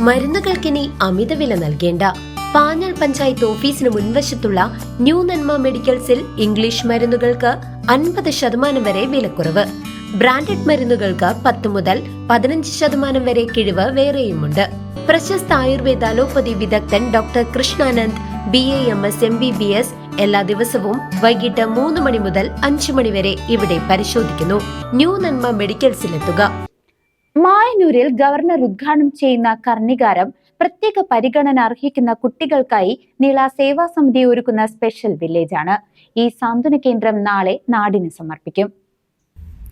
മരുന്നുകൾക്കിനി അമിതവില നൽകേണ്ട. പാഞ്ഞാൾ പഞ്ചായത്ത് ഓഫീസിന് മുൻവശത്തുള്ള ന്യൂ നന്മ മെഡിക്കൽസിൽ ഇംഗ്ലീഷ് മരുന്നുകൾക്ക് 50% വരെ വിലക്കുറവ്. ബ്രാൻഡഡ് മരുന്നുകൾക്ക് 10 മുതൽ 15% വരെ കിഴിവ് വേറെയുമുണ്ട്. പ്രശസ്ത ആയുർവേദ അലോപ്പതി വിദഗ്ധൻ ഡോക്ടർ കൃഷ്ണാനന്ദ് BAMS MBBS എല്ലാ ദിവസവും വൈകിട്ട് 3 മണി മുതൽ 5 മണി വരെ ഇവിടെ പരിശോധിക്കുന്നു. ന്യൂ നന്മ മെഡിക്കൽസിലെത്തുക. മായന്നൂരിൽ ഗവർണർ ഉദ്ഘാടനം ചെയ്യുന്ന കർണികാരം പ്രത്യേക പരിഗണന അർഹിക്കുന്ന കുട്ടികൾക്കായി നിള സേവാ സമിതി ഒരുക്കുന്ന സ്പെഷ്യൽ വില്ലേജാണ്. ഈ സാന്ത്വന കേന്ദ്രം നാളെ നാടിന് സമർപ്പിക്കും.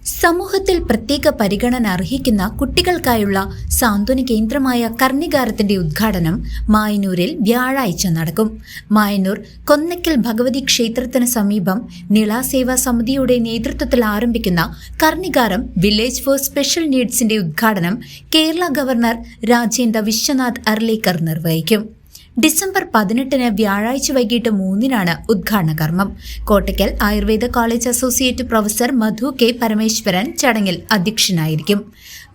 സമൂഹത്തിൽ പ്രത്യേക പരിഗണന അർഹിക്കുന്ന കുട്ടികൾക്കായുള്ള സാന്ത്വന കേന്ദ്രമായ കർണികാരത്തിന്റെ ഉദ്ഘാടനം മായന്നൂരിൽ വ്യാഴാഴ്ച നടക്കും. മായന്നൂർ കൊന്നക്കൽ ഭഗവതി ക്ഷേത്രത്തിന് സമീപം നിള സേവാ സമിതിയുടെ നേതൃത്വത്തിൽ ആരംഭിക്കുന്ന കർണികാരം വില്ലേജ് ഫോർ സ്പെഷ്യൽ നീഡ്സിന്റെ ഉദ്ഘാടനം കേരള ഗവർണർ രാജേന്ദ്ര വിശ്വനാഥ് അർലേക്കർ നിർവഹിക്കും. ഡിസംബർ 18 വ്യാഴാഴ്ച വൈകിട്ട് 3 ഉദ്ഘാടന കർമ്മം. Kottakkal Ayurveda college associate professor Madhu K. Parameswaran ചടങ്ങിൽ അധ്യക്ഷനായിരിക്കും.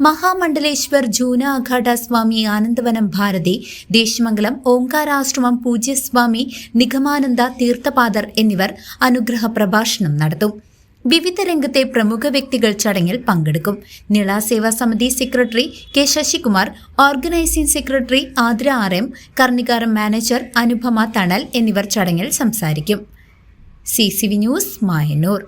മഹാമണ്ഡലേശ്വർ ജൂന അഖാഡ സ്വാമി ആനന്ദവനം ഭാരതി, ദേശമംഗലം ഓംകാരാശ്രമം പൂജ്യസ്വാമി നിഗമാനന്ദ തീർത്ഥപാദർ എന്നിവർ അനുഗ്രഹ പ്രഭാഷണം നടത്തും. വിവിധ രംഗത്തെ പ്രമുഖ വ്യക്തികൾ ചടങ്ങിൽ പങ്കെടുക്കും. Nila Seva Samiti secretary K. Sasikumar, organising secretary Athira RM, Karnikaram manager Anupama Thanal എന്നിവർ ചടങ്ങിൽ സംസാരിക്കും. CCV news, Mayannur.